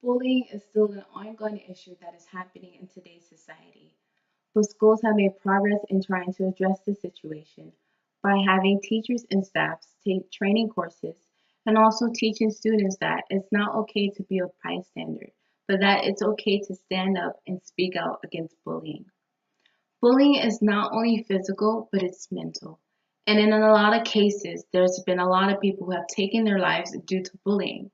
Bullying is still an ongoing issue that is happening in today's society, but schools have made progress in trying to address the situation by having teachers and staffs take training courses and also teaching students that it's not okay to be a bystander, but that it's okay to stand up and speak out against bullying. Bullying is not only physical, but it's mental. And in a lot of cases, there's been a lot of people who have taken their lives due to bullying.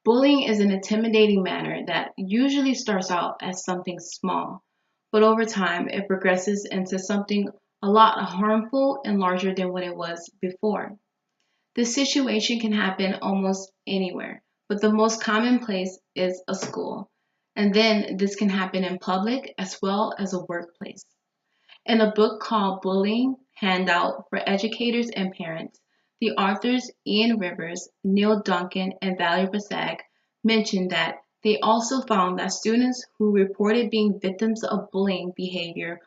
Bullying is an intimidating manner that usually starts out as something small, but over time it progresses into something a lot harmful and larger than what it was before. This situation can happen almost anywhere, but the most common place is a school. And then this can happen in public as well as a workplace. In a book called Bullying Handout for Educators and Parents, the authors Ian Rivers, Neil Duncan, and Valerie Basag mentioned that they also found that students who reported being victims of bullying behavior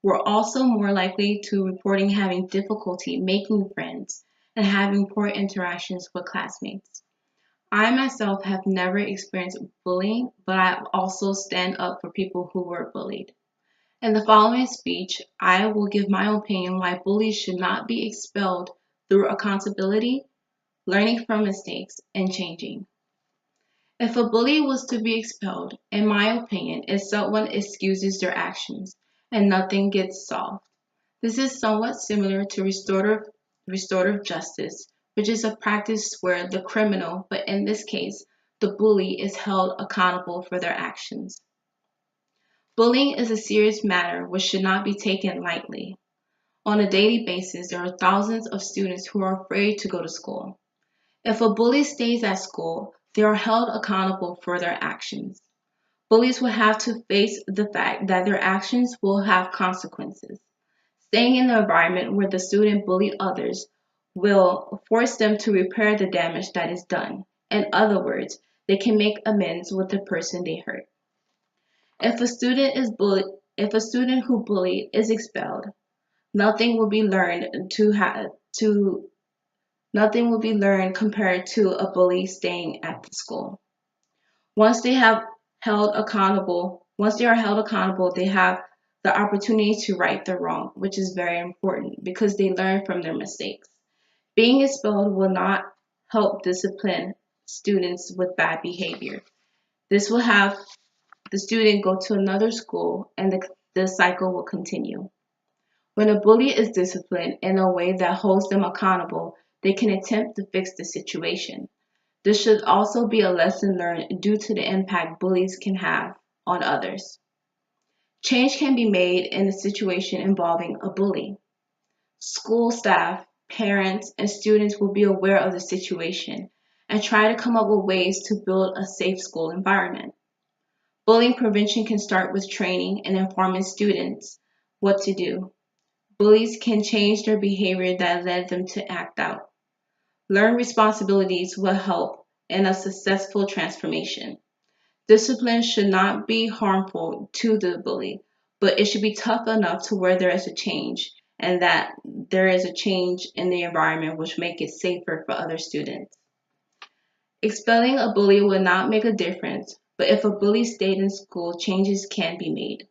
were also more likely to reporting having difficulty making friends and having poor interactions with classmates. I myself have never experienced bullying, but I also stand up for people who were bullied. In the following speech, I will give my opinion why bullies should not be expelled through accountability, learning from mistakes, and changing. If a bully was to be expelled, in my opinion, it's someone excuses their actions and nothing gets solved. This is somewhat similar to restorative justice, which is a practice where the criminal, but in this case, the bully, is held accountable for their actions. Bullying is a serious matter which should not be taken lightly. On a daily basis, there are thousands of students who are afraid to go to school. If a bully stays at school, they are held accountable for their actions. Bullies will have to face the fact that their actions will have consequences. Staying in the environment where the student bullied others will force them to repair the damage that is done. In other words, they can make amends with the person they hurt. If a student who bullied is expelled, nothing will be learned to nothing will be learned compared to a bully staying at the school. Once they are held accountable, they have the opportunity to right their wrong, which is very important because they learn from their mistakes. Being expelled will not help discipline students with bad behavior. This will have the student go to another school and the cycle will continue. When a bully is disciplined in a way that holds them accountable, they can attempt to fix the situation. This should also be a lesson learned due to the impact bullies can have on others. Change can be made in a situation involving a bully. School staff, parents, and students will be aware of the situation and try to come up with ways to build a safe school environment. Bullying prevention can start with training and informing students what to do. Bullies can change their behavior that led them to act out. Learn responsibilities will help in a successful transformation. Discipline should not be harmful to the bully, but it should be tough enough to where there is a change and that there is a change in the environment which make it safer for other students. Expelling a bully will not make a difference, but if a bully stayed in school, changes can be made.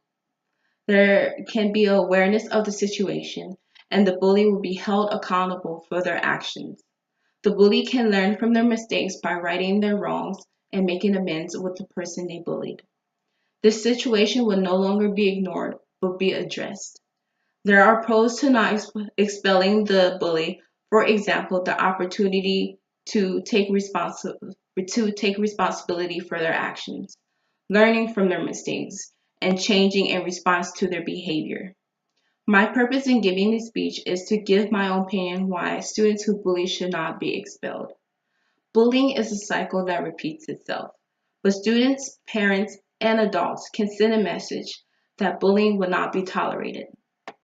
There can be awareness of the situation, and the bully will be held accountable for their actions. The bully can learn from their mistakes by righting their wrongs and making amends with the person they bullied. This situation will no longer be ignored, but be addressed. There are pros to not expelling the bully, for example, the opportunity to take responsibility for their actions, learning from their mistakes, and changing in response to their behavior. My purpose in giving this speech is to give my opinion why students who bully should not be expelled. Bullying is a cycle that repeats itself, but students, parents, and adults can send a message that bullying will not be tolerated.